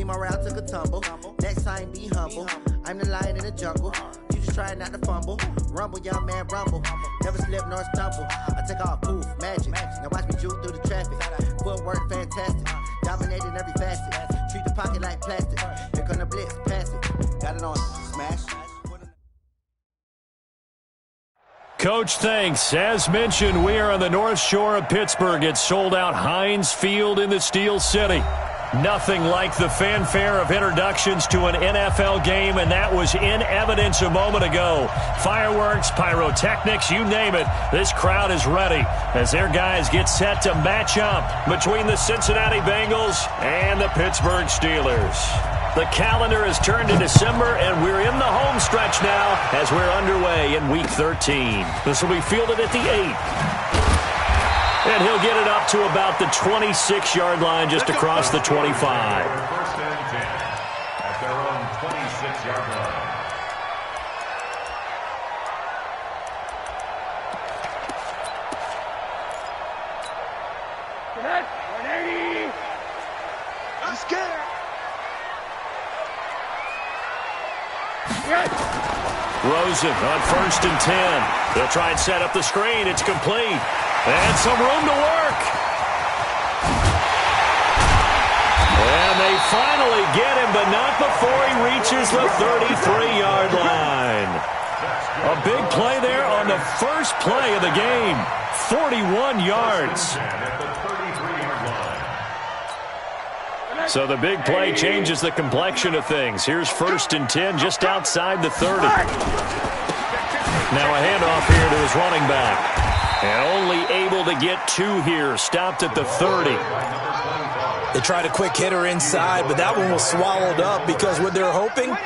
See my route took a tumble. Next time, be humble. I'm the lion in the jungle. You just try not to fumble. Rumble, young man, rumble. Never slip nor stumble. I take off, poof, magic. Now watch me juke through the traffic. Footwork, fantastic. Dominating every facet. Treat the pocket like plastic. Here come the blitz, pass it. Got it on, smash. Coach, thanks. As mentioned, we are on the North Shore of Pittsburgh. It's sold out Heinz Field in the Steel City. Nothing like the fanfare of introductions to an NFL game, and that was in evidence a moment ago. Fireworks, pyrotechnics, you name it. This crowd is ready as their guys get set to match up between the Cincinnati Bengals and the Pittsburgh Steelers. The calendar has turned to December, and we're in the home stretch now as we're underway in Week 13. This will be fielded at the 8. And he'll get it up to about the 26-yard line just across the 25. First and 10 at their own 26-yard line. I'm scared. Rosen on 1st and 10. They'll try and set up the screen. It's complete. And some room to work. And they finally get him, but not before he reaches the 33-yard line. A big play there on the first play of the game. 41 yards. So the big play changes the complexion of things. Here's 1st and 10 just outside the 30. Now a handoff here to his running back. And only able to get 2 here. Stopped at the 30. They tried a quick hitter inside, but that one was swallowed up because what they're hoping,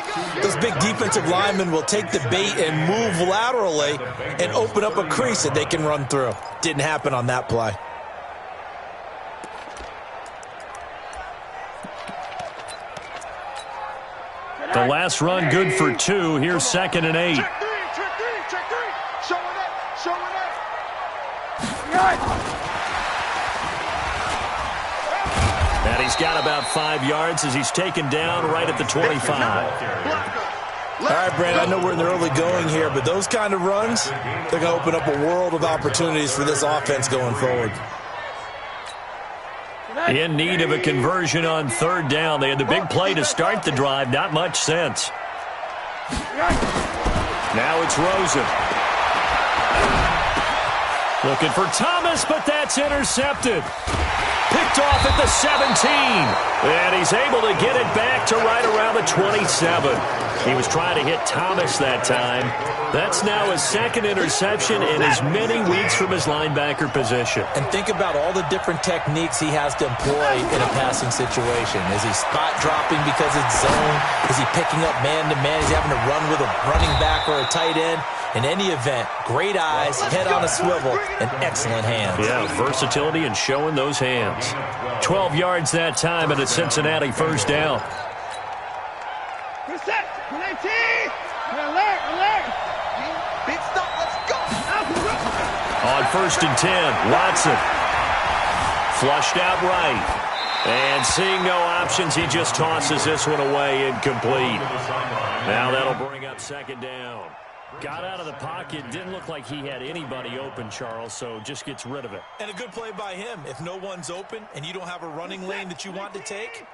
those big defensive linemen will take the bait and move laterally and open up a crease that they can run through. Didn't happen on that play. The last run good for 2. Here's 2nd and 8. Check three. Showing it. And he's got about 5 yards as he's taken down right at the 25. All right, Brandon, I know we're in the early going here, but those kind of runs, they're going to open up a world of opportunities for this offense going forward. In need of a conversion on 3rd down. They had the big play to start the drive. Not much sense. Now it's Rosen. Looking for Thomas, but that's intercepted. Picked off at the 17. And he's able to get it back to right around the 27. He was trying to hit Thomas that time. That's now his 2nd interception in as many weeks from his linebacker position. And think about all the different techniques he has to employ in a passing situation. Is he spot dropping because it's zone? Is he picking up man-to-man? Is he having to run with a running back or a tight end? In any event, great eyes, head on a swivel, and excellent hands. Yeah, versatility and showing those hands. 12 yards that time and a Cincinnati 1st down. Big stop, let's go. On 1st and 10, Watson. Flushed out right. And seeing no options, he just tosses this one away, incomplete. Now that'll bring up 2nd down. Got out of the pocket. Didn't look like he had anybody open, Charles, so just gets rid of it. And a good play by him. If no one's open and you don't have a running lane that you want to take,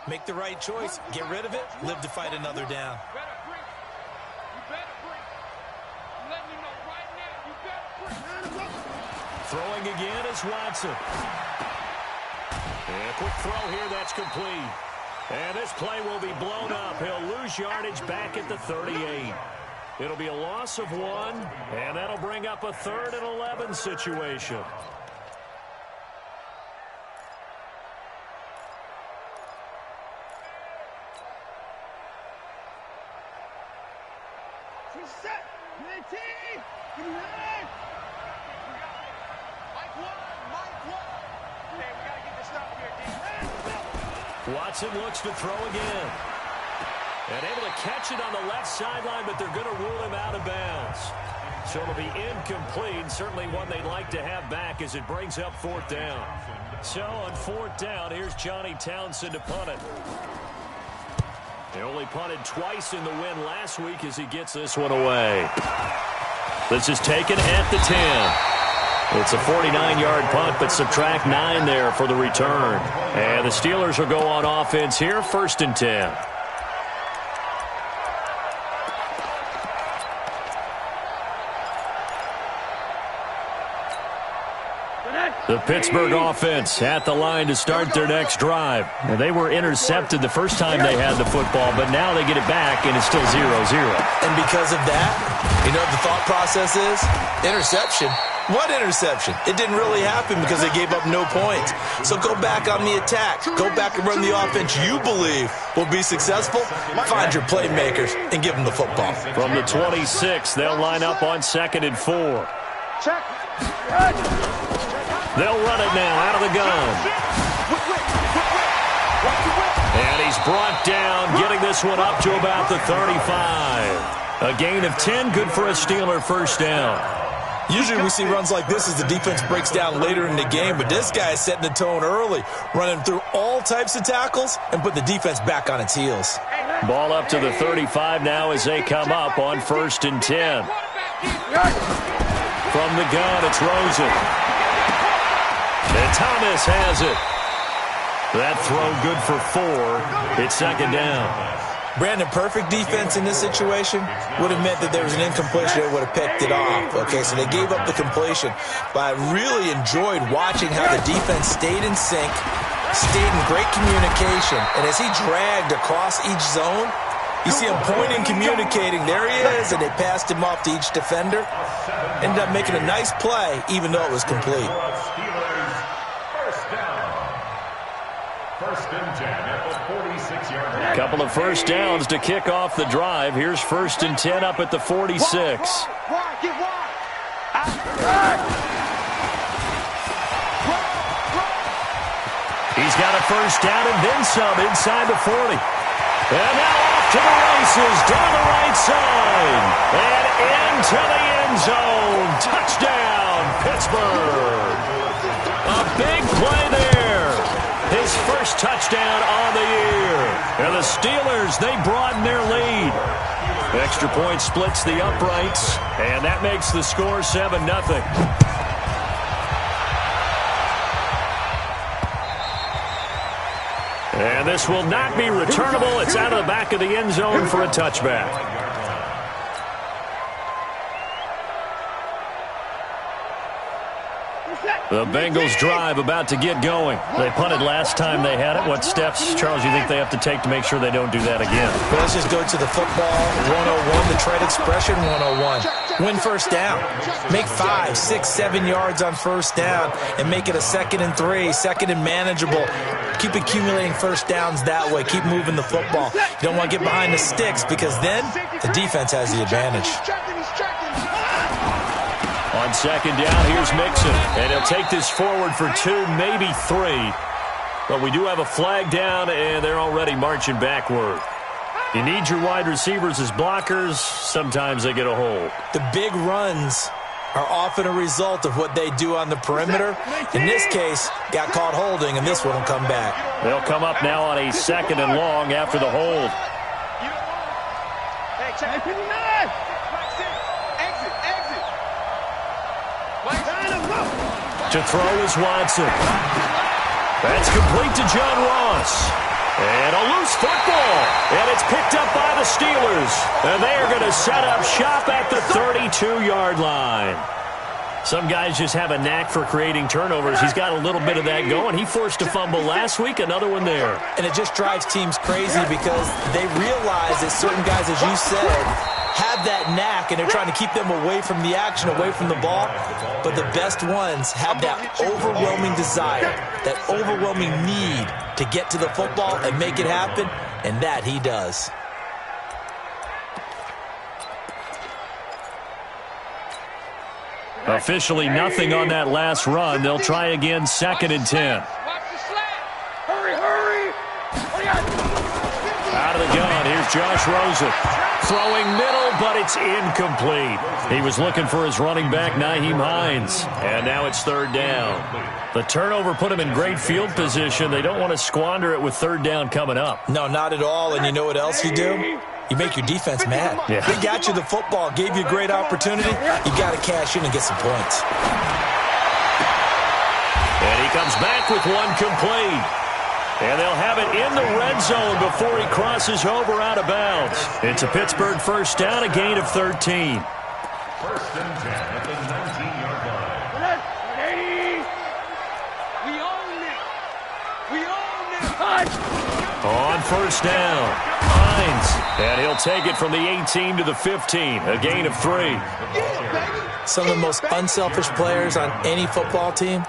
make the right choice. Get rid of it. Live to fight another down. Throwing again is Watson. And a quick throw here, that's complete. And this play will be blown up. He'll lose yardage back at the 38. It'll be a loss of 1, and that'll bring up a 3rd and 11 situation. Watson looks to throw again. And able to catch it on the left sideline, but they're going to rule him out of bounds. So it'll be incomplete. Certainly one they'd like to have back as it brings up 4th down. So on 4th down, here's Johnny Townsend to punt it. They only punted twice in the win last week as he gets this one away. This is taken at the 10. It's a 49-yard punt, but subtract 9 there for the return. And the Steelers will go on offense here, 1st and 10. The Pittsburgh offense at the line to start their next drive. And they were intercepted the first time they had the football, but now they get it back, and it's still 0-0. And because of that, you know what the thought process is? Interception. What interception? It didn't really happen because they gave up no points. So go back on the attack. Go back and run the offense you believe will be successful. Find your playmakers and give them the football. From the 26, they'll line up on 2nd and 4. Check. They'll run it now out of the gun. And he's brought down, getting this one up to about the 35. A gain of 10, good for a Steeler first down. Usually we see runs like this as the defense breaks down later in the game, but this guy is setting the tone early, running through all types of tackles and put the defense back on its heels. Ball up to the 35 now as they come up on 1st and 10. From the gun, it's Rosen. And Thomas has it. That throw good for 4. It's 2nd down. Brandon, perfect defense in this situation would have meant that there was an incompletion that would have picked it off. Okay, so they gave up the completion. But I really enjoyed watching how the defense stayed in sync, stayed in great communication. And as he dragged across each zone, you see him pointing, communicating. There he is, and they passed him off to each defender. Ended up making a nice play, even though it was complete. A couple of first downs to kick off the drive. Here's 1st and 10 up at the 46. He's got a first down and then some inside the 40. And now off to the races, down the right side. And into the end zone. Touchdown, Pittsburgh. A big play there. His first touchdown on the year. And the Steelers, they broaden their lead. Extra point splits the uprights, and that makes the score 7-0. And this will not be returnable. It's out of the back of the end zone for a touchback. The Bengals drive about to get going. They punted last time they had it. What steps, Charles, you think they have to take to make sure they don't do that again? Well, let's just go to the football 101, the trade expression 101. Win first down. Make 5, 6, 7 yards on first down and make it a 2nd and 3, 2nd and manageable. Keep accumulating first downs that way. Keep moving the football. You don't want to get behind the sticks because then the defense has the advantage. On 2nd down, here's Mixon. And he'll take this forward for 2, maybe 3. But we do have a flag down, and they're already marching backward. You need your wide receivers as blockers. Sometimes they get a hold. The big runs are often a result of what they do on the perimeter. In this case, got caught holding, and this one will come back. They'll come up now on a 2nd and long after the hold. To throw is Watson. That's complete to John Ross. And a loose football. And it's picked up by the Steelers. And they are going to set up shop at the 32-yard line. Some guys just have a knack for creating turnovers. He's got a little bit of that going. He forced a fumble last week, another one there. And it just drives teams crazy because they realize that certain guys, as you said, have that knack, and they're trying to keep them away from the action, away from the ball. But the best ones have that overwhelming desire, that overwhelming need to get to the football and make it happen, and that he does. Officially nothing on that last run. They'll try again, 2nd and 10. Hurry! Out of the gun, here's Josh Rosen. Throwing middle, but it's incomplete. He was looking for his running back, Nyheim Hines. And now it's third down. The turnover put him in great field position. They don't want to squander it with third down coming up. No, not at all. And you know what else you do? You make your defense mad. Yeah. They got you the football, gave you a great opportunity. You got to cash in and get some points. And he comes back with one complete. And they'll have it in the red zone before he crosses over out of bounds. It's a Pittsburgh first down, a gain of 13. First and 10 at the 19-yard line. We own it. On first down, Hines. And he'll take it from the 18 to the 15, a gain of 3. Some of the most unselfish players on any football team,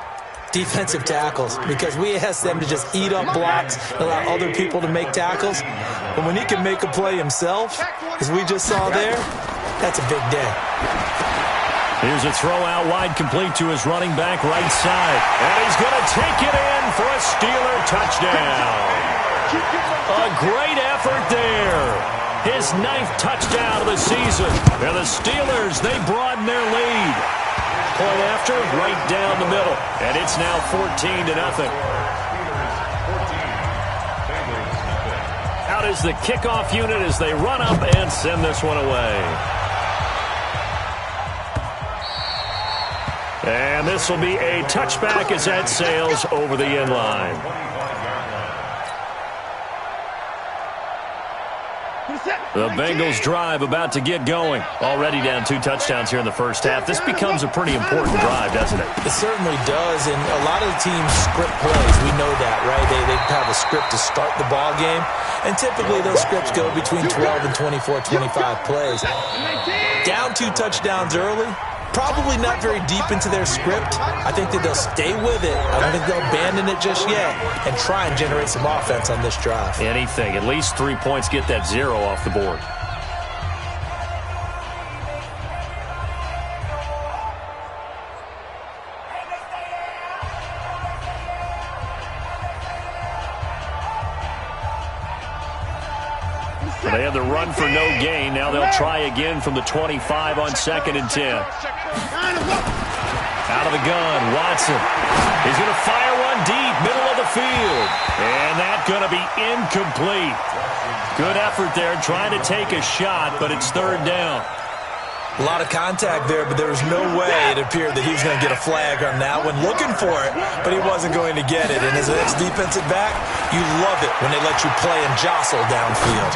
defensive tackles, because we ask them to just eat up blocks and allow other people to make tackles. But when he can make a play himself, as we just saw there, that's a big day. Here's a throw out wide, complete to his running back right side. And he's going to take it in for a Steeler touchdown. A great effort there. His 9th touchdown of the season. And the Steelers, they broaden their lead. Point after, right down the middle. And it's now 14-0. Out is the kickoff unit as they run up and send this one away. And this will be a touchback as that sails over the end line. The Bengals drive about to get going. Already down 2 touchdowns here in the first half. This becomes a pretty important drive, doesn't it? It certainly does, and a lot of the teams script plays. We know that, right? They have a script to start the ball game, and typically those scripts go between 12 and 24, 25 plays. Down 2 touchdowns early, probably not very deep into their script. I think that they'll stay with it. I don't think they'll abandon it just yet and try and generate some offense on this drive. Anything. At least 3 points, get that 0 off the board. They had the run for no gain. Now they'll try again from the 25 on 2nd and 10. Out of the gun, Watson. He's going to fire one deep, middle of the field. And that's going to be incomplete. Good effort there, trying to take a shot, but it's third down. A lot of contact there, but there was no way it appeared that he was going to get a flag on that one. Looking for it, but he wasn't going to get it. And as an ex-defensive back, you love it when they let you play and jostle downfield.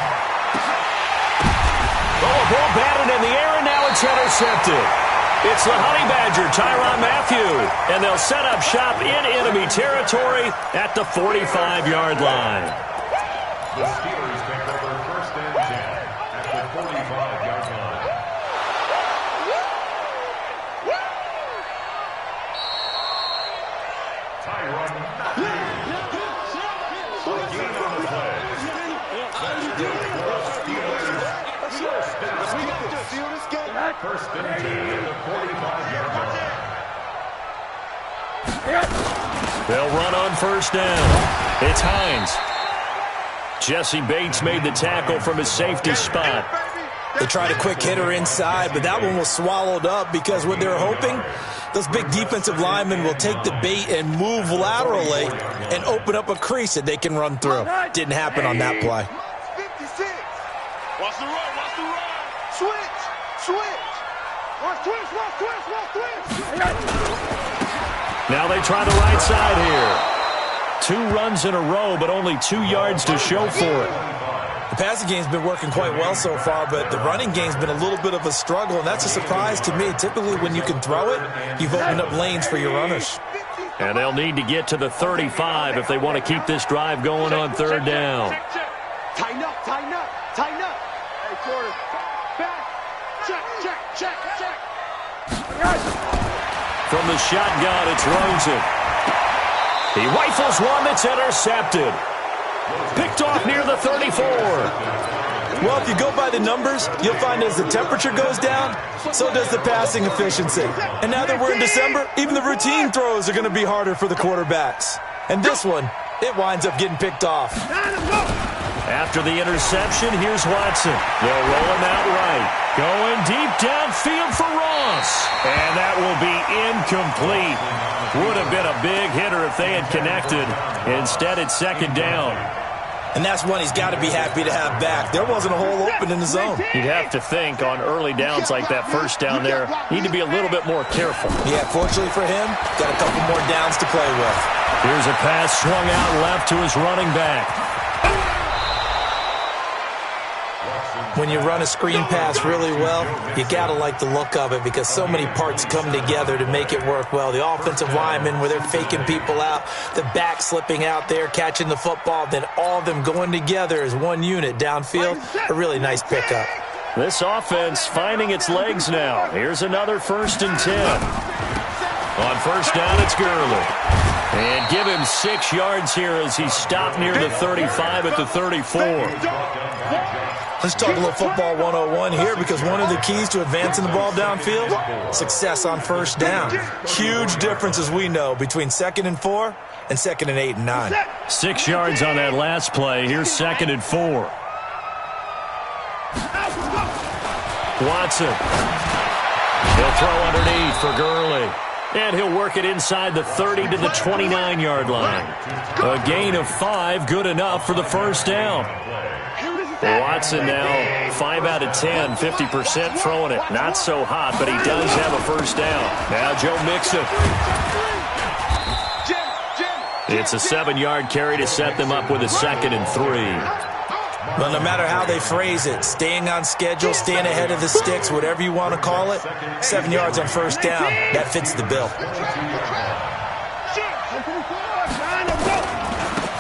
Oh, a ball batted in the air, and now it's intercepted. It's the Honey Badger, Tyrann Mathieu, and they'll set up shop in enemy territory at the 45-yard line. The Steelers take over first and 10 at the 45-yard line. Tyrann Mathieu. A gain on the play. That's good for the Steelers. First and 10 at the 45-yard line. They'll run on first down. It's Hines. Jesse Bates made the tackle from his safety spot. They tried a quick hitter inside, but that one was swallowed up because what they're hoping, those big defensive linemen will take the bait and move laterally and open up a crease that they can run through. Didn't happen on that play. 56. Watch the run, watch the run. Switch, switch. Watch twist, watch twist, watch twist. Now they try the right side here. 2 runs in a row, but only 2 yards to show for it. The passing game's been working quite well so far, but the running game's been a little bit of a struggle, and that's a surprise to me. Typically, when you can throw it, you've opened up lanes for your runners. And they'll need to get to the 35 if they want to keep this drive going on third down. Tighten up, tighten up, tighten up. Hey, quarter, back, check, check, check, check. From the shotgun, it's Rosen. He rifles one that's intercepted. Picked off near the 34. Well, if you go by the numbers, you'll find as the temperature goes down, so does the passing efficiency. And now that we're in December, even the routine throws are going to be harder for the quarterbacks. And this one, it winds up getting picked off. At After the interception, here's Watson. They'll roll him out right. Going deep downfield for Ross. And that will be incomplete. Would have been a big hitter if they had connected. Instead, it's second down. And that's one he's got to be happy to have back. There wasn't a hole open in the zone. You'd have to think on early downs like that first down there, need to be a little bit more careful. Yeah, fortunately for him, got a couple more downs to play with. Here's a pass swung out left to his running back. When you run a screen pass really well, you got to like the look of it because so many parts come together to make it work well. The offensive linemen, where they're faking people out, the back slipping out there, catching the football, then all of them going together as one unit downfield. A really nice pickup. This offense finding its legs now. Here's another 1st and 10. On first down, it's Gurley. And give him 6 yards here as he stopped near the 35 at the 34. Let's talk a little football 101 here because one of the keys to advancing the ball downfield, success on first down. Huge difference, as we know, between 2nd and 4 and 2nd and 8 and 9. 6 yards on that last play. Here's 2nd and 4. Watson. He'll throw underneath for Gurley. And he'll work it inside the 30 to the 29-yard line. A gain of 5, good enough for the first down. Watson now 5 out of 10, 50% throwing it. Not so hot, but he does have a first down. Now Joe Mixon. It's a 7-yard carry to set them up with a 2nd and 3. Well, no matter how they phrase it, staying on schedule, staying ahead of the sticks, whatever you want to call it, 7 yards on first down, that fits the bill.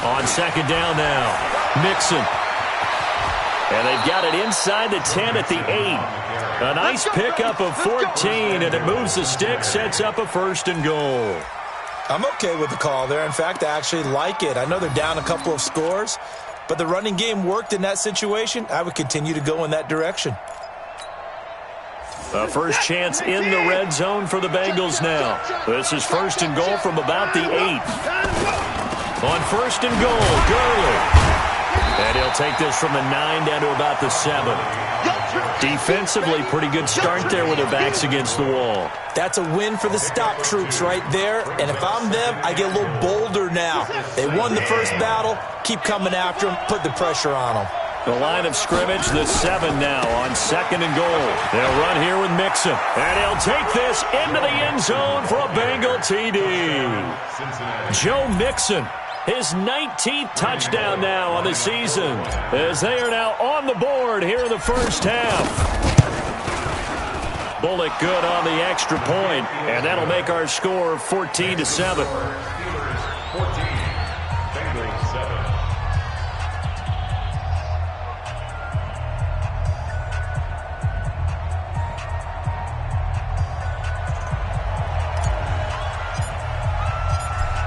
On second down now, Mixon. And they've got it inside the 10 at the 8. A nice pickup of 14, and it moves the stick, sets up a 1st and goal. I'm okay with the call there. In fact, I actually like it. I know they're down a couple of scores, but the running game worked in that situation. I would continue to go in that direction. A first chance in the red zone for the Bengals now. This is 1st and goal from about the 8. On 1st and goal, Gurley. And he'll take this from the 9 down to about the 7. Defensively, pretty good start there with their backs against the wall. That's a win for the stop troops right there. And if I'm them, I get a little bolder now. They won the first battle. Keep coming after them. Put the pressure on them. The line of scrimmage, the 7 now on 2nd and goal. They'll run here with Mixon. And he'll take this into the end zone for a Bengal TD. Joe Mixon. His 19th touchdown now on the season as they are now on the board here in the first half. Bullock good on the extra point, and that'll make our score 14-7.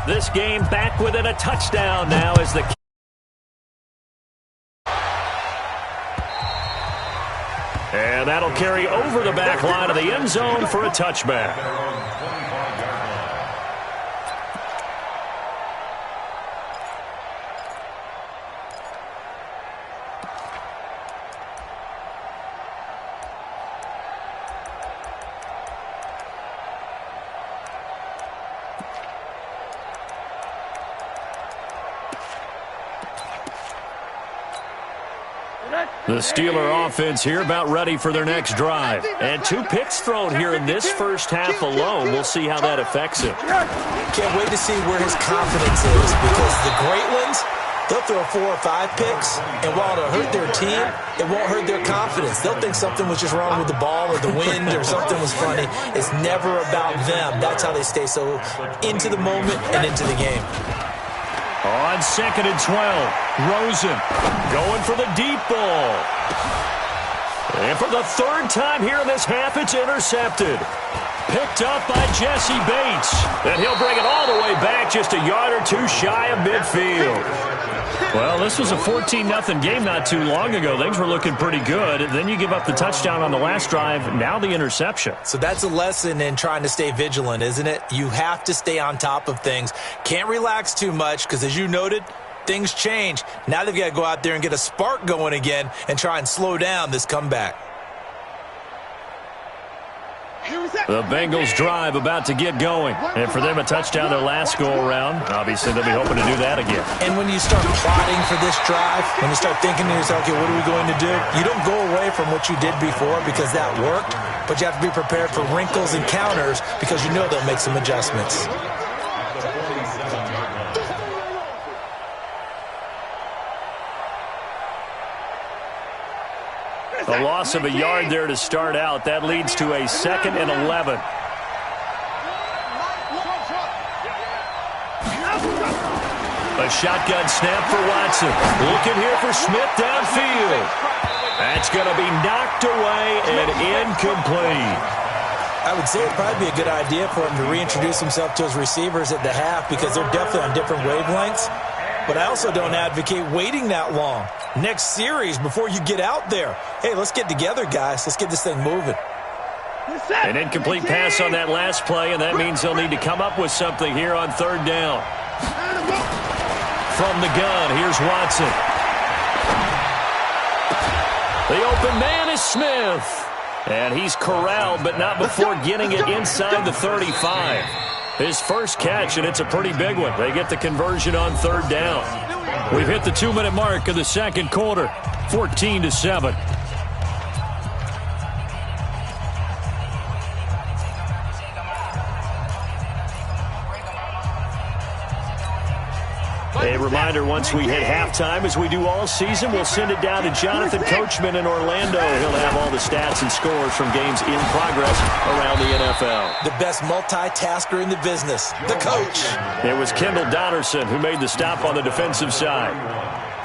This game back within a touchdown now as the... And that'll carry over the back line of the end zone for a touchback. The Steeler offense here about ready for their next drive. And 2 picks thrown here in this first half alone. We'll see how that affects him. Can't wait to see where his confidence is because the great ones, they'll throw 4 or 5 picks, and while it'll hurt their team, it won't hurt their confidence. They'll think something was just wrong with the ball or the wind or something was funny. It's never about them. That's how they stay so into the moment and into the game. On 2nd and 12, Rosen going for the deep ball. And for the 3rd time here in this half, it's intercepted. Picked up by Jesse Bates. And he'll bring it all the way back just a yard or 2 shy of midfield. Well, this was a 14-0 game not too long ago. Things were looking pretty good. Then you give up the touchdown on the last drive. Now the interception. So that's a lesson in trying to stay vigilant, isn't it? You have to stay on top of things. Can't relax too much because, as you noted, things change. Now they've got to go out there and get a spark going again and try and slow down this comeback. The Bengals drive about to get going. And for them, a touchdown their last go-around. Obviously, they'll be hoping to do that again. And when you start plotting for this drive, when you start thinking to yourself, okay, what are we going to do? You don't go away from what you did before because that worked, but you have to be prepared for wrinkles and counters because you know they'll make some adjustments. A loss of a yard there to start out. That leads to a 2nd and 11. A shotgun snap for Watson. Looking here for Smith downfield. That's going to be knocked away and incomplete. I would say it'd probably be a good idea for him to reintroduce himself to his receivers at the half because they're definitely on different wavelengths. But I also don't advocate waiting that long. Next series before you get out there. Hey, let's get together, guys. Let's get this thing moving. An incomplete pass on that last play, and that means they'll need to come up with something here on 3rd down. From the gun, here's Watson. The open man is Smith. And he's corralled, but not before getting it inside the 35. His first catch, and it's a pretty big one. They get the conversion on 3rd down. We've hit the 2-minute mark of the 2nd quarter, 14-7. A reminder, once we hit halftime, as we do all season, we'll send it down to Jonathan Coachman in Orlando. He'll have all the stats and scores from games in progress around the NFL. The best multitasker in the business, the coach. It was Kendall Donnerson who made the stop on the defensive side.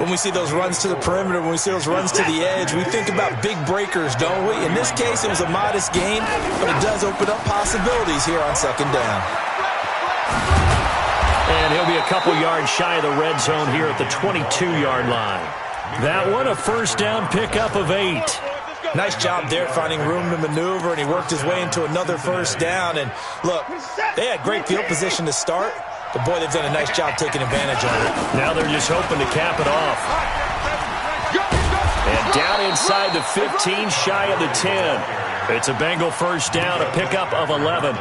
When we see those runs to the perimeter, when we see those runs to the edge, we think about big breakers, don't we? In this case, it was a modest gain, but it does open up possibilities here on 2nd down. And he'll be a couple yards shy of the red zone here at the 22-yard line. That one, a 1st down pickup of 8. Nice job there finding room to maneuver, and he worked his way into another 1st down. And look, they had great field position to start, but boy, they've done a nice job taking advantage of it. Now they're just hoping to cap it off. And down inside the 15, shy of the 10. It's a Bengal 1st down, a pickup of 11.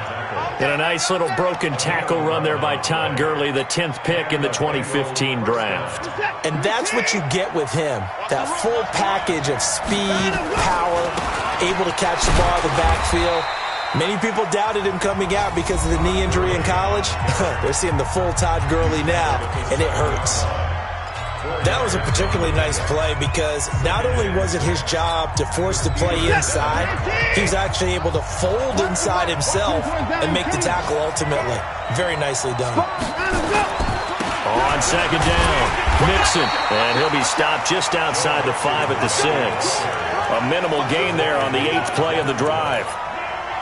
And a nice little broken tackle run there by Todd Gurley, the 10th pick in the 2015 draft. And that's what you get with him, that full package of speed, power, able to catch the ball in the backfield. Many people doubted him coming out because of the knee injury in college. They're seeing the full Todd Gurley now, and it hurts. That was a particularly nice play because not only was it his job to force the play inside, he was actually able to fold inside himself and make the tackle ultimately. Very nicely done. On 2nd down, Mixon, and he'll be stopped just outside the 5 at the 6. A minimal gain there on the 8th play of the drive.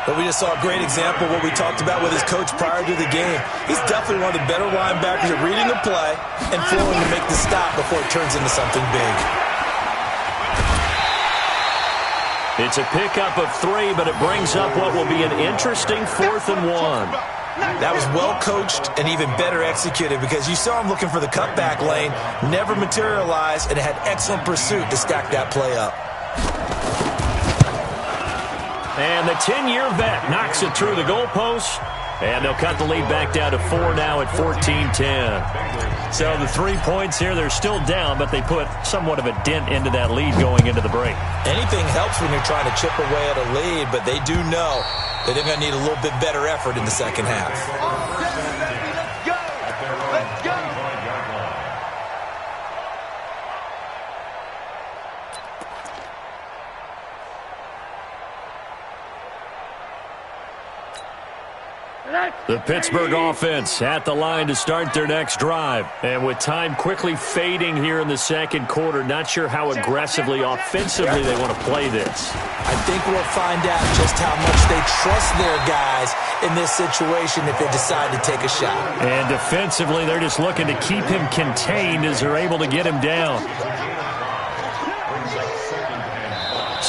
But we just saw a great example of what we talked about with his coach prior to the game. He's definitely one of the better linebackers at reading the play and flowing to make the stop before it turns into something big. It's a pickup of 3, but it brings up what will be an interesting 4th and 1. That was well coached and even better executed because you saw him looking for the cutback lane, never materialized, and had excellent pursuit to stack that play up. And the 10-year vet knocks it through the goalpost. And they'll cut the lead back down to 4 now at 14-10. So the 3 points here, they're still down, but they put somewhat of a dent into that lead going into the break. Anything helps when you're trying to chip away at a lead, but they do know that they're going to need a little bit better effort in the 2nd half. Let's go! The Pittsburgh offense at the line to start their next drive. And with time quickly fading here in the 2nd quarter, not sure how aggressively, offensively they want to play this. I think we'll find out just how much they trust their guys in this situation if they decide to take a shot. And defensively, they're just looking to keep him contained as they're able to get him down.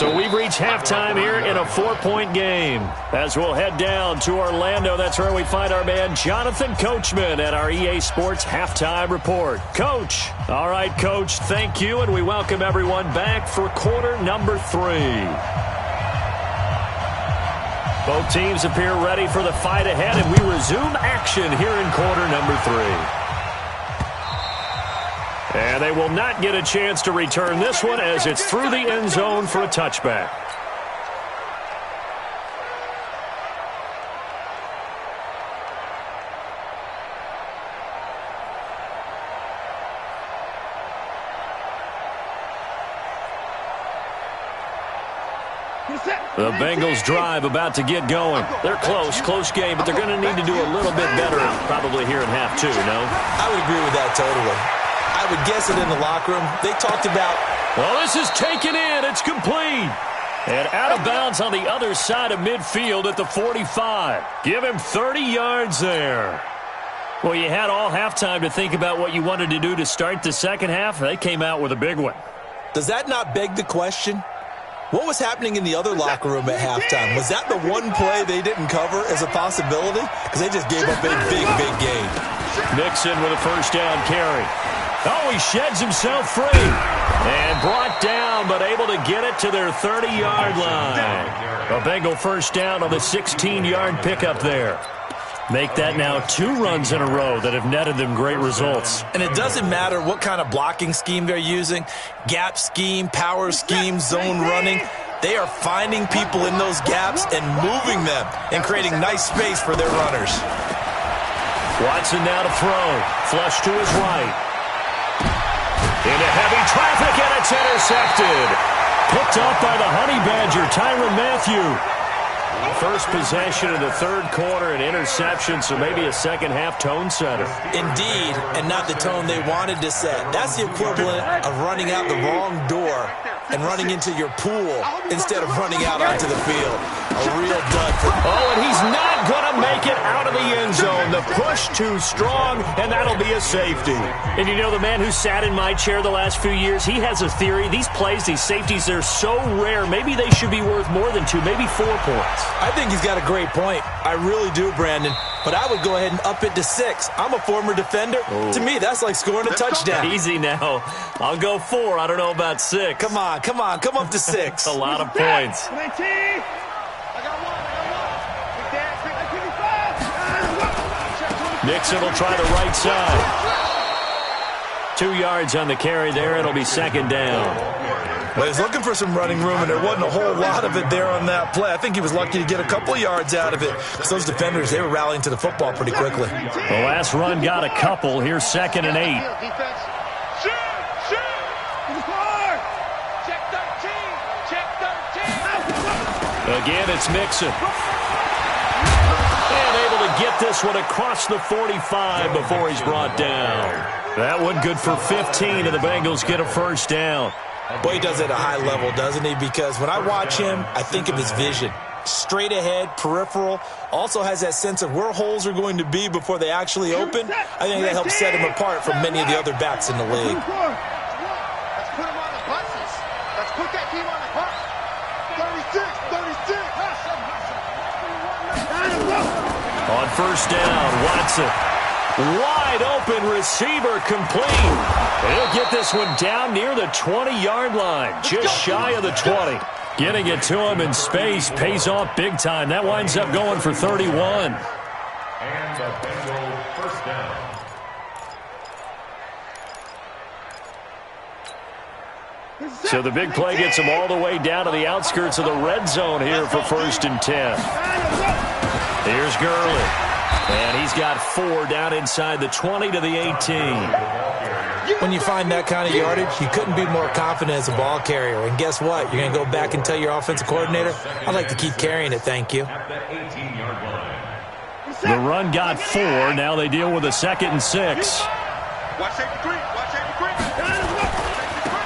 So we've reached halftime here in a 4-point game. As we'll head down to Orlando, that's where we find our man Jonathan Coachman at our EA Sports Halftime Report. Coach. All right, Coach, thank you, and we welcome everyone back for quarter number 3. Both teams appear ready for the fight ahead, and we resume action here in quarter number 3. And they will not get a chance to return this one as it's through the end zone for a touchback. The Bengals drive about to get going. They're close game, but they're going to need to do a little bit better probably here in half 2, no? I would agree with that totally. I would guess it in the locker room. They talked about... Well, this is taken in. It's complete. And out of bounds on the other side of midfield at the 45. Give him 30 yards there. Well, you had all halftime to think about what you wanted to do to start the second half. They came out with a big one. Does that not beg the question? What was happening in the other locker room at halftime? Was that the one play they didn't cover as a possibility? Because they just gave up a big gain. Mixon with a first down carry. Oh, he sheds himself free. And brought down, but able to get it to their 30-yard line. A Bengal first down on the 16-yard pickup there. Make that now 2 runs in a row that have netted them great results. And it doesn't matter what kind of blocking scheme they're using, gap scheme, power scheme, zone running. They are finding people in those gaps and moving them and creating nice space for their runners. Watson now to throw. Flush to his right. Into heavy traffic, and it's intercepted. Picked up by the Honey Badger, Tyrann Mathieu. First possession of the third quarter, an interception, so maybe a second-half tone setter. Indeed, and not the tone they wanted to set. That's the equivalent of running out the wrong door and running into your pool instead of running out onto the field. A real dud for... Oh, and he's not going to make it out of the end zone. The push too strong, and that'll be a safety. And you know, the man who sat in my chair the last few years, he has a theory. These plays, these safeties, they're so rare. Maybe they should be worth more than 2, maybe 4 points. I think he's got a great point. I really do, Brandon. But I would go ahead and up it to 6. I'm a former defender. Oh. To me, that's like scoring a touchdown. Easy now. I'll go 4. I don't know about 6. Come on. Come up to 6. A lot of points. Nixon will try the right side. 2 yards on the carry there. It'll be second down. Well, he's looking for some running room, and there wasn't a whole lot of it there on that play. I think he was lucky to get a couple of yards out of it. So those defenders, they were rallying to the football pretty quickly. The last run got a couple. Here's 2nd and 8. Again, it's Mixon. And able to get this one across the 45 before he's brought down. That one good for 15, and the Bengals get a first down. Boy, he does it at a high level, doesn't he? Because when I watch him, I think of his vision. Straight ahead, peripheral, also has that sense of where holes are going to be before they actually open. I think that helps set him apart from many of the other backs in the league. Let's put him on the buses. Let's put that team on the bus. 36. On first down, Watson. Wide open receiver complete. He'll get this one down near the 20-yard line, just shy of the 20. Getting it to him in space pays off big time. That winds up going for 31. And the Bengal first down. So the big play gets him all the way down to the outskirts of the red zone here for 1st and 10. Here's Gurley. And he's got 4 down inside the 20 to the 18. When you find that kind of yardage, you couldn't be more confident as a ball carrier. And guess what? You're going to go back and tell your offensive coordinator, I'd like to keep carrying it, thank you. The run got 4. Now they deal with a 2nd and 6.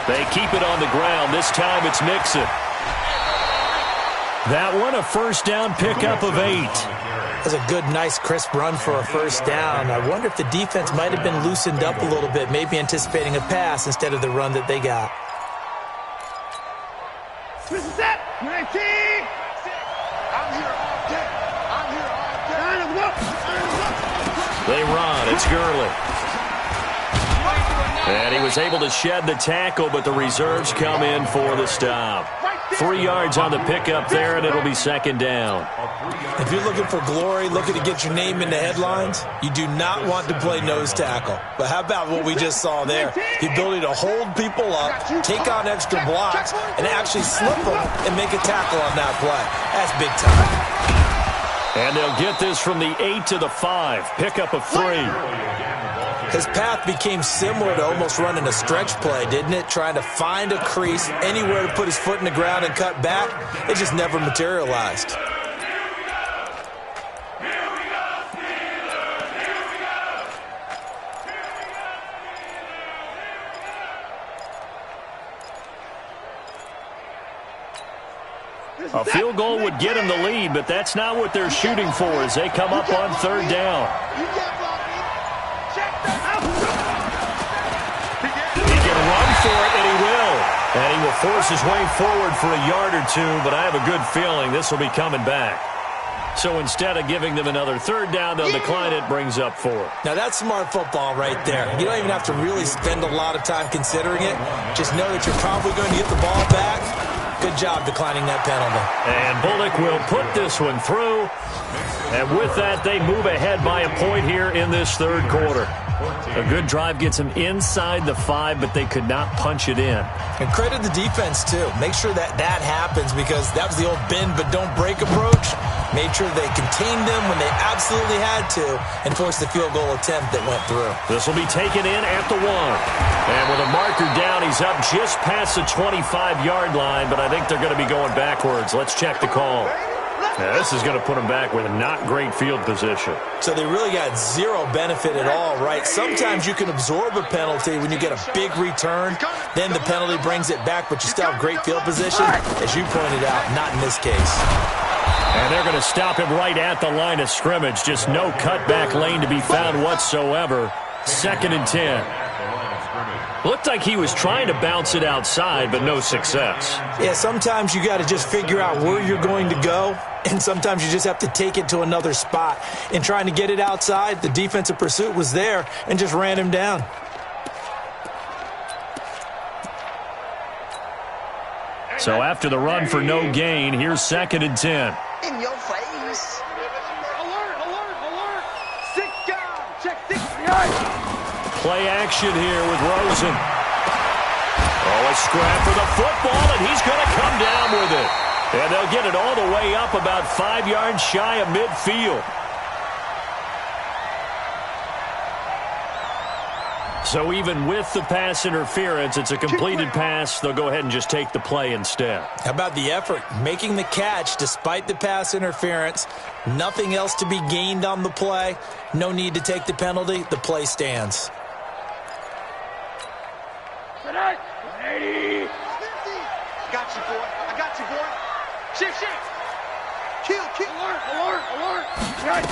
They keep it on the ground. This time it's Mixon. That one, a first down pickup of 8. That's a good, nice, crisp run for a first down. I wonder if the defense might have been loosened up a little bit, maybe anticipating a pass instead of the run that they got. Set. 19. I'm here all day. I'm here all day. Line them up. They run. It's Gurley. And he was able to shed the tackle, but the reserves come in for the stop. 3 yards on the pickup there, and it'll be second down. If you're looking for glory, looking to get your name in the headlines, you do not want to play nose tackle. But how about what we just saw there? The ability to hold people up, take on extra blocks, and actually slip them and make a tackle on that play. That's big time. And they'll get this from the 8 to the 5. Pickup of 3. His path became similar to almost running a stretch play, didn't it? Trying to find a crease, anywhere to put his foot in the ground and cut back. It just never materialized. A field goal would get him the lead, but that's not what they're shooting for as they come up on third down. He can run for it, and he will. And he will force his way forward for a yard or two, but I have a good feeling this will be coming back. So instead of giving them another third down, they'll decline it, brings up 4. Now, that's smart football right there. You don't even have to really spend a lot of time considering it. Just know that you're probably going to get the ball back. Good job declining that penalty. And Bullock will put this one through. And with that, they move ahead by a point here in this third quarter. A good drive gets them inside the 5, but they could not punch it in. And credit the defense, too. Make sure that that happens because that was the old bend but don't break approach. Made sure they contained them when they absolutely had to and forced the field goal attempt that went through. This will be taken in at the 1. And with a marker down, he's up just past the 25-yard line, but I think they're going to be going backwards. Let's check the call. Now, this is going to put them back with not great field position. So they really got zero benefit at all, right? Sometimes you can absorb a penalty when you get a big return. Then the penalty brings it back, but you still have great field position. As you pointed out, not in this case. And they're going to stop him right at the line of scrimmage. Just no cutback lane to be found whatsoever. 2nd and 10. Looked like he was trying to bounce it outside, but no success. Yeah, sometimes you got to just figure out where you're going to go, and sometimes you just have to take it to another spot. In trying to get it outside, the defensive pursuit was there and just ran him down. So after the run for no gain, here's 2nd and 10. In your face. Alert, alert, alert. 6 down. Check 6 yards. Play action here with Rosen. Oh, a scrap for the football, and he's going to come down with it. And they'll get it all the way up about 5 yards shy of midfield. So even with the pass interference, it's a completed pass. They'll go ahead and just take the play instead. How about the effort? Making the catch despite the pass interference. Nothing else to be gained on the play. No need to take the penalty. The play stands. 180. Got you, boy. I got you, boy. Shift, shift. Kill, kill. Alert, alert, alert. Right.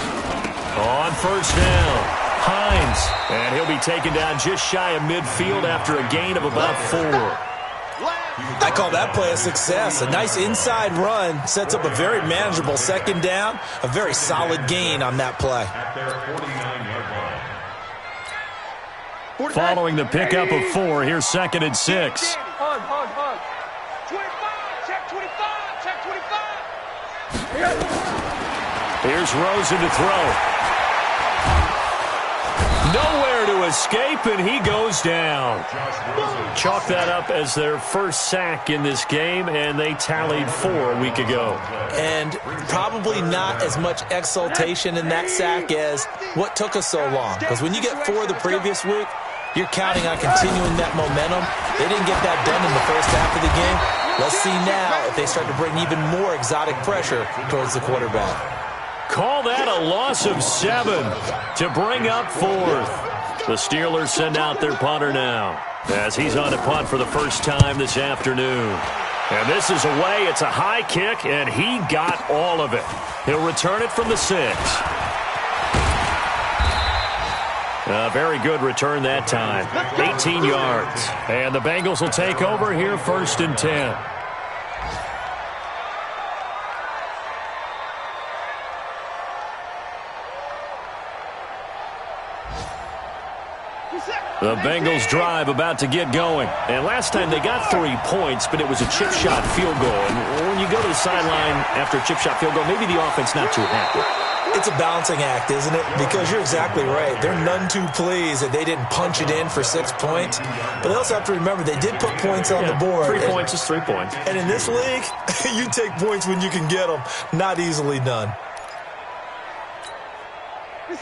On first down, Hines. And he'll be taken down just shy of midfield after a gain of about 4. I call that play a success. A nice inside run sets up a very manageable 2nd down. A very solid gain on that play. Following the pickup of 4, here's 2nd and 6. Hug, hug, hug. 25, check 25, check 25. Here's Rosen to throw. Nowhere to escape, and he goes down. Chalk that up as their first sack in this game, and they tallied 4 a week ago. And probably not as much exultation in that sack as what took us so long. Because when you get 4 the previous week, you're counting on continuing that momentum. They didn't get that done in the first half of the game. Let's see now if they start to bring even more exotic pressure towards the quarterback. Call that a loss of 7 to bring up 4th. The Steelers send out their punter now as he's on a punt for the first time this afternoon. And this is away. It's a high kick, and he got all of it. He'll return it from the 6. A very good return that time. 18 yards. And the Bengals will take over here 1st and 10. The Bengals drive about to get going. And last time they got 3 points, but it was a chip shot field goal. And when you go to the sideline after a chip shot field goal, maybe the offense not too happy. It's a balancing act, isn't it? Because you're exactly right. They're none too pleased that they didn't punch it in for 6 points. But they also have to remember they did put points on the board. 3 points is 3 points. And in this league, you take points when you can get them. Not easily done.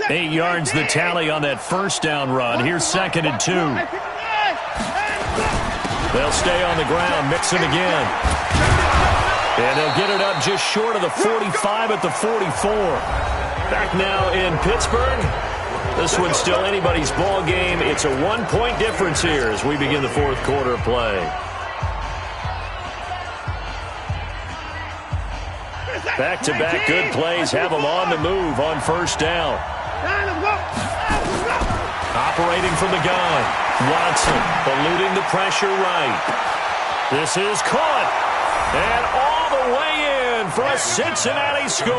8 yards the tally on that first down run. Here's 2nd and 2. They'll stay on the ground, mix it again. And they'll get it up just short of the 45 at the 44. Back now in Pittsburgh. This one's still anybody's ball game. It's a 1-point difference here as we begin the 4th quarter of play. Back-to-back good plays have them on the move on first down. Operating from the gun. Watson eluding the pressure right. This is caught. And all the way in for a Cincinnati score.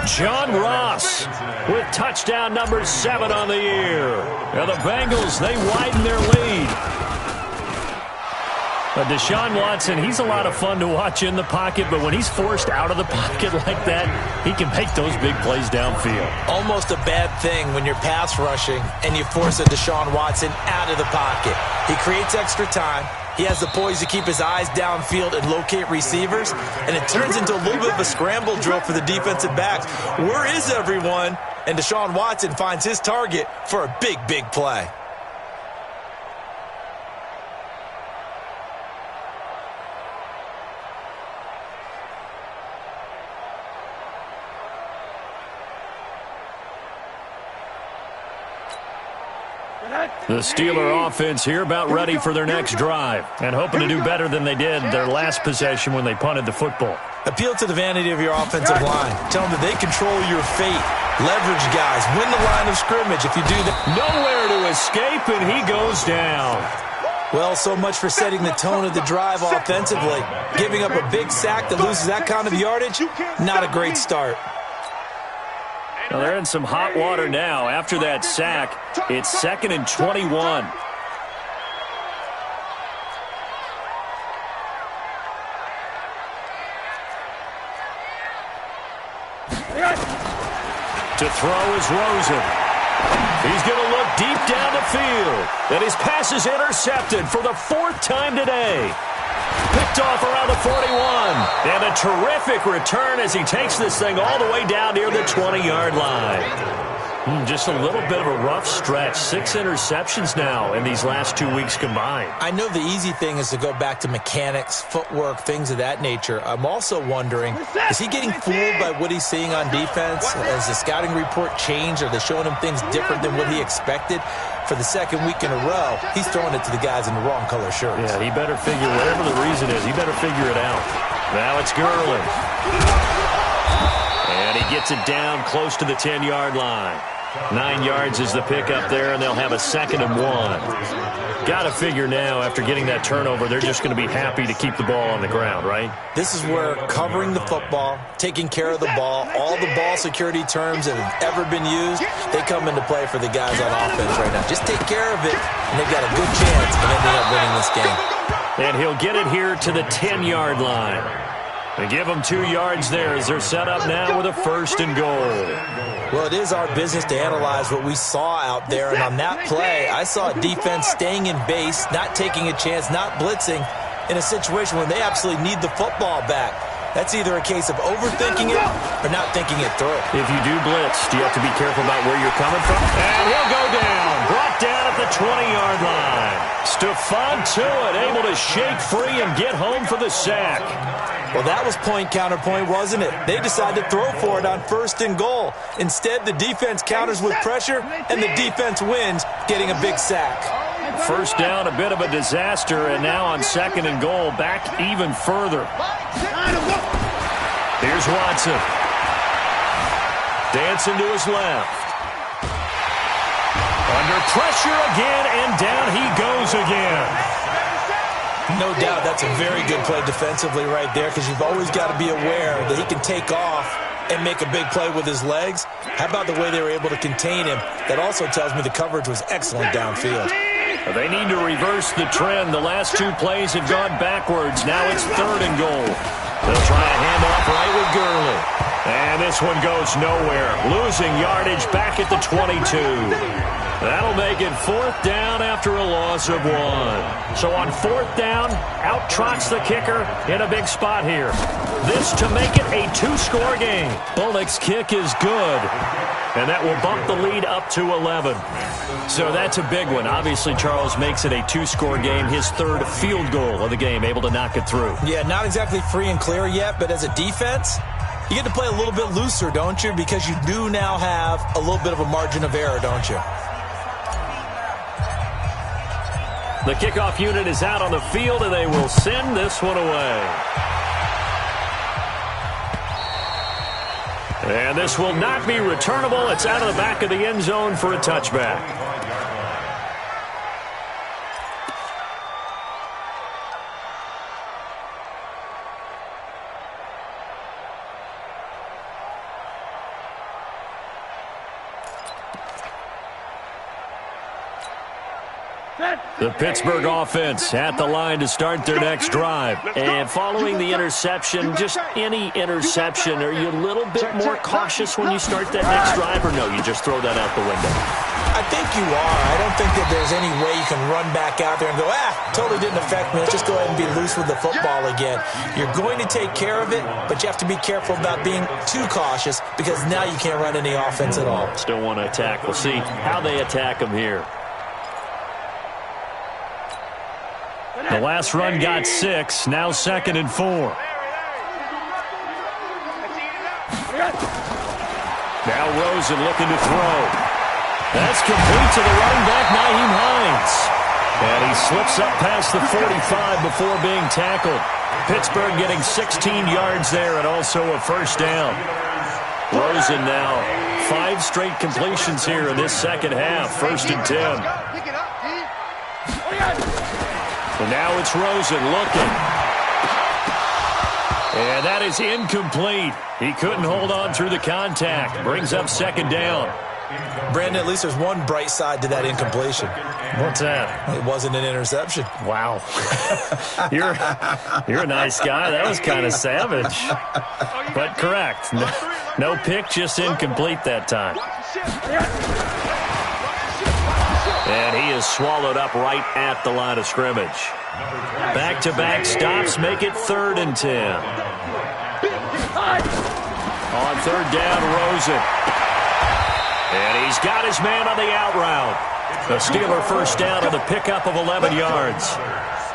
John Ross with touchdown number 7 on the year. Now the Bengals, they widen their lead. But Deshaun Watson, he's a lot of fun to watch in the pocket, but when he's forced out of the pocket like that, he can make those big plays downfield. Almost a bad thing when you're pass rushing and you force a Deshaun Watson out of the pocket. He creates extra time. He has the poise to keep his eyes downfield and locate receivers, and it turns into a little bit of a scramble drill for the defensive backs. Where is everyone? And Deshaun Watson finds his target for a big, big play. The Steeler offense here about ready for their next drive and hoping to do better than they did their last possession when they punted the football. Appeal to the vanity of your offensive line. Tell them that they control your fate. Leverage guys. Win the line of scrimmage if you do that. Nowhere to escape, and he goes down. Well, so much for setting the tone of the drive offensively. Giving up a big sack that loses that kind of yardage, not a great start. Well, they're in some hot water now. After that sack, it's 2nd and 21. To throw is Rosen. He's going to look deep down the field. And his pass is intercepted for the 4th time today. Picked off around the 41. And a terrific return as he takes this thing all the way down near the 20-yard line. Just a little bit of a rough stretch. 6 interceptions now in these last 2 weeks combined. I know the easy thing is to go back to mechanics, footwork, things of that nature. I'm also wondering, is he getting fooled by what he's seeing on defense? Has the scouting report changed? Are they showing him things different than what he expected? For the 2nd week in a row, he's throwing it to the guys in the wrong color shirts. Yeah, he better figure, whatever the reason is, he better figure it out. Now it's Gurley. And he gets it down close to the 10-yard line. 9 yards is the pickup there, and they'll have a 2nd and 1. Got to figure now, after getting that turnover, they're just going to be happy to keep the ball on the ground, right? This is where covering the football, taking care of the ball, all the ball security terms that have ever been used, they come into play for the guys on offense right now. Just take care of it, and they've got a good chance of ending up winning this game. And he'll get it here to the 10-yard line. They give them 2 yards there as they're set up now with a 1st and goal. Well, it is our business to analyze what we saw out there, and on that play, I saw a defense staying in base, not taking a chance, not blitzing, in a situation where they absolutely need the football back. That's either a case of overthinking it or not thinking it through. If you do blitz, do you have to be careful about where you're coming from? And he'll go down, brought down at the 20-yard line. Stephon Tuitt able to shake free and get home for the sack. Well, that was point-counterpoint, wasn't it? They decided to throw for it on 1st and goal. Instead, the defense counters with pressure, and the defense wins, getting a big sack. First down, a bit of a disaster, and now on 2nd and goal, back even further. Here's Watson. Dancing to his left. Under pressure again, and down he goes again. No doubt that's a very good play defensively right there, because you've always got to be aware that he can take off and make a big play with his legs. How about the way they were able to contain him? That also tells me the coverage was excellent downfield. They need to reverse the trend. The last 2 plays have gone backwards. Now it's 3rd and goal. They'll try a handoff right with Gurley. And this one goes nowhere. Losing yardage back at the 22. That'll make it 4th down after a loss of 1. So on 4th down, out trots the kicker in a big spot here. This to make it a 2-score game. Bullock's kick is good, and that will bump the lead up to 11. So that's a big one. Obviously, Charles makes it a 2-score game, his 3rd field goal of the game, able to knock it through. Yeah, not exactly free and clear yet, but as a defense, you get to play a little bit looser, don't you? Because you do now have a little bit of a margin of error, don't you? The kickoff unit is out on the field, and they will send this one away. And this will not be returnable. It's out of the back of the end zone for a touchback. The Pittsburgh offense at the line to start their next drive. And following the interception, just any interception, are you a little bit more cautious when you start that next drive, or no, you just throw that out the window? I think you are. I don't think that there's any way you can run back out there and go, totally didn't affect me. Let's just go ahead and be loose with the football again. You're going to take care of it, but you have to be careful about being too cautious, because now you can't run any offense at all. Still want to attack. We'll see how they attack them here. The last run got 6, now 2nd and 4. Now Rosen looking to throw. That's complete to the running back, Nyheim Hines. And he slips up past the 45 before being tackled. Pittsburgh getting 16 yards there and also a 1st down. Rosen now 5 straight completions here in this second half, 1st and 10. And now it's Rosen looking. And that is incomplete. He couldn't hold on through the contact. Brings up 2nd down. Brandon, at least there's one bright side to that incompletion. What's that? It wasn't an interception. Wow. You're a nice guy. That was kind of savage. But correct. No pick, just incomplete that time. And he is swallowed up right at the line of scrimmage. Back-to-back stops make it 3rd and 10. On 3rd down, Rosen. And he's got his man on the out route. The Steeler 1st down on the pickup of 11 yards.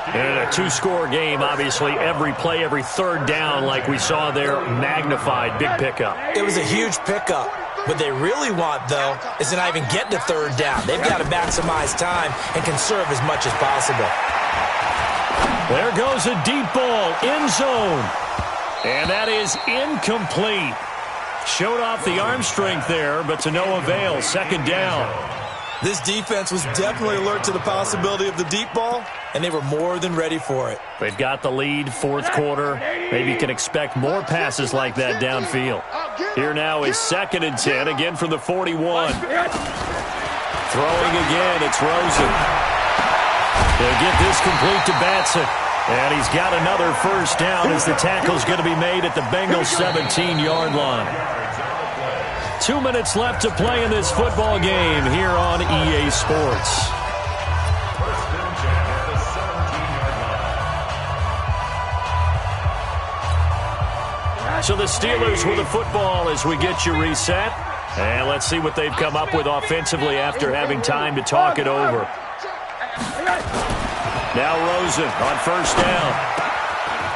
And a 2-score game, obviously, every play, every 3rd down, like we saw there, magnified, big pickup. It was a huge pickup. What they really want, though, is to not even get to 3rd down. They've got to maximize time and conserve as much as possible. There goes a deep ball, end zone. And that is incomplete. Showed off the arm strength there, but to no avail. 2nd down. This defense was definitely alert to the possibility of the deep ball, and they were more than ready for it. They've got the lead, 4th quarter. Maybe you can expect more passes like that downfield. Here now is 2nd and 10, again from the 41. Throwing again, it's Rosen. They'll get this complete to Batson. And he's got another 1st down as the tackle's going to be made at the Bengals' 17-yard line. 2 minutes left to play in this football game here on EA Sports. So the Steelers with the football as we get you reset. And let's see what they've come up with offensively after having time to talk it over. Now Rosen on 1st down.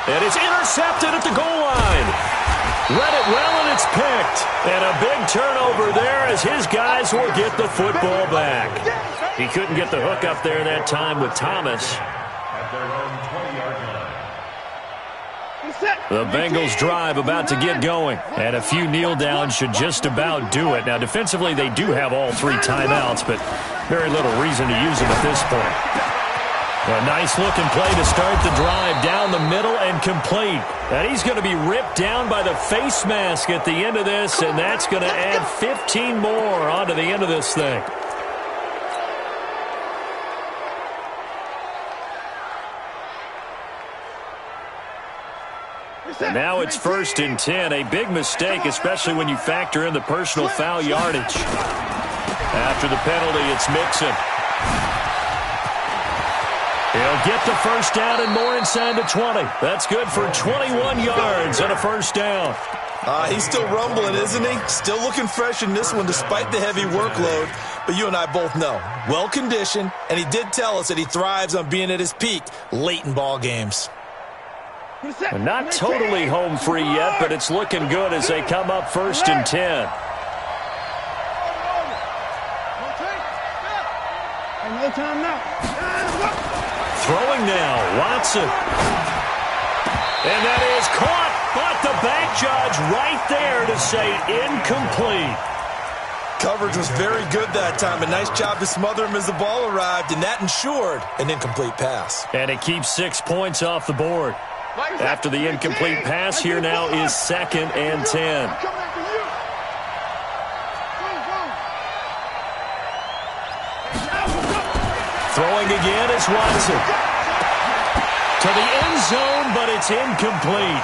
And it's intercepted at the goal line. Read it well, and it's picked. And a big turnover there as his guys will get the football back. He couldn't get the hook up there that time with Thomas. The Bengals drive about to get going. And a few kneel downs should just about do it. Now, defensively, they do have all 3 timeouts, but very little reason to use them at this point. A nice-looking play to start the drive down the middle and complete. And he's going to be ripped down by the face mask at the end of this, and that's going to add 15 more onto the end of this thing. And now it's 1st and 10. A big mistake, especially when you factor in the personal foul yardage. After the penalty, it's Mixon. He'll get the first down and more inside the 20. That's good for 21 yards and a first down. He's still rumbling, isn't he? Still looking fresh in this one despite the heavy workload. But you and I both know, well-conditioned, and he did tell us that he thrives on being at his peak late in ball games. Not totally home free yet, but it's looking good as they come up 1st and 10. No time now. Throwing now, Watson. And that is caught, but the back judge right there to say incomplete. Coverage was very good that time. A nice job to smother him as the ball arrived, and that ensured an incomplete pass. And it keeps 6 points off the board. After the incomplete pass, here now is 2nd and 10. Throwing again is Watson. To the end zone, but it's incomplete.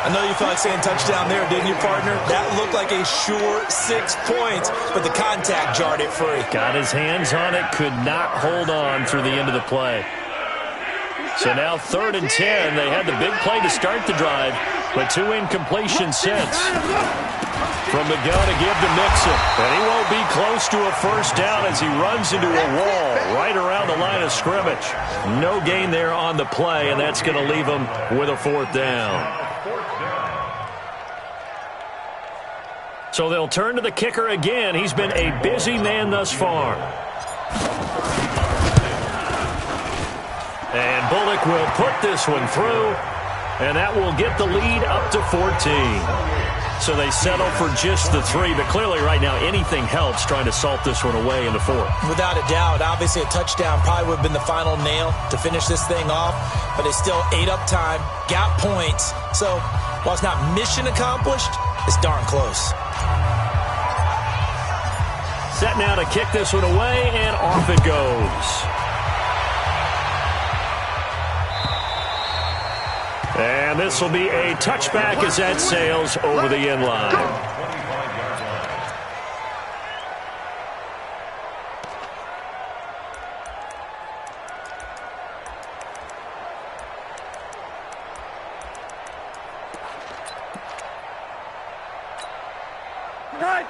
I know you felt like saying touchdown there, didn't you, partner? That looked like a sure 6 points, but the contact jarred it free. Got his hands on it, could not hold on through the end of the play. So now 3rd and 10. They had the big play to start the drive, but 2 incompletions since. From the gun to give to Mixon. And he won't be close to a first down as he runs into a wall right around the line of scrimmage. No gain there on the play, and that's going to leave him with a 4th down. So they'll turn to the kicker again. He's been a busy man thus far. And Bullock will put this one through, and that will get the lead up to 14. So they settle for just the 3, but clearly right now anything helps trying to salt this one away in the 4th. Without a doubt, obviously a touchdown probably would have been the final nail to finish this thing off, but it's still ate up time, got points. So while it's not mission accomplished, it's darn close. Set now to kick this one away, and off it goes. And this will be a touchback as that sails over the end line.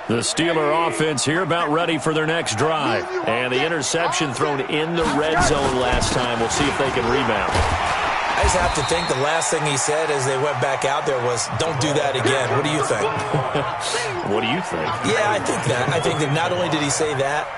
The Steeler offense here about ready for their next drive. And the interception thrown in the red zone last time. We'll see if they can rebound. I just have to think the last thing he said as they went back out there was, don't do that again. What do you think? What do you think? Yeah, I think that. I think that not only did he say that,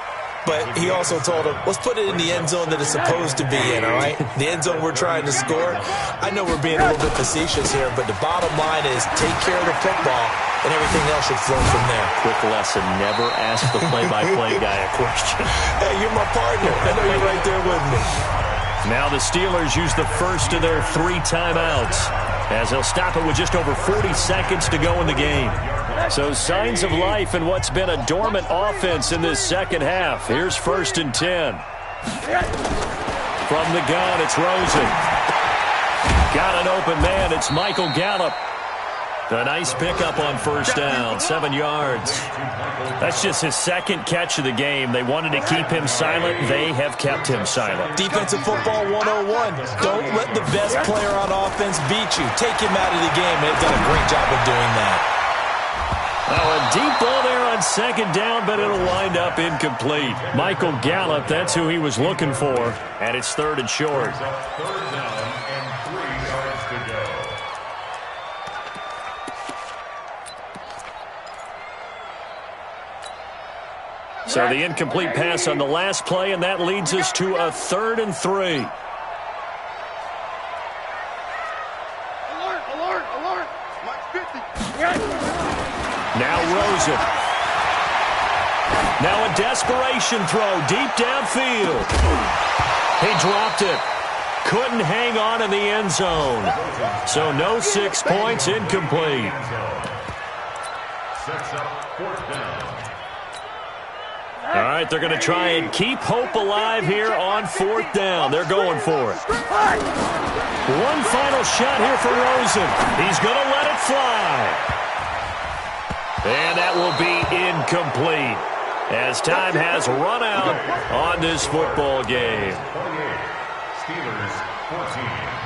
but he also told him, let's put it in the end zone that it's supposed to be in, all right? The end zone we're trying to score. I know we're being a little bit facetious here, but the bottom line is take care of the football, and everything else should flow from there. Quick lesson, never ask the play-by-play guy a question. Hey, you're my partner. I know you're right there with me. Now the Steelers use the first of their 3 timeouts as they'll stop it with just over 40 seconds to go in the game. So signs of life in what's been a dormant offense in this second half. Here's 1st and 10. From the gun, it's Rosen. Got an open man. It's Michael Gallup. A nice pickup on first down, 7 yards. That's just his second catch of the game. They wanted to keep him silent. They have kept him silent. Defensive football 101. Don't let the best player on offense beat you. Take him out of the game, and they've done a great job of doing that. Oh, a deep ball there on second down, but it'll wind up incomplete. Michael Gallup, that's who he was looking for, and it's 3rd and short. Third down and 3 yards to go. So the incomplete pass on the last play, and that leads us to a 3rd and 3. Alert, alert, alert. Mike 50. Now Rosen. Now a desperation throw deep downfield. He dropped it. couldn't hang on in the end zone. So no 6 points, incomplete. Sets up 4th down. All right, they're going to try and keep hope alive here on 4th down. They're going for it. One final shot here for Rosen. He's going to let it fly. And that will be incomplete as time has run out on this football game. Steelers 14.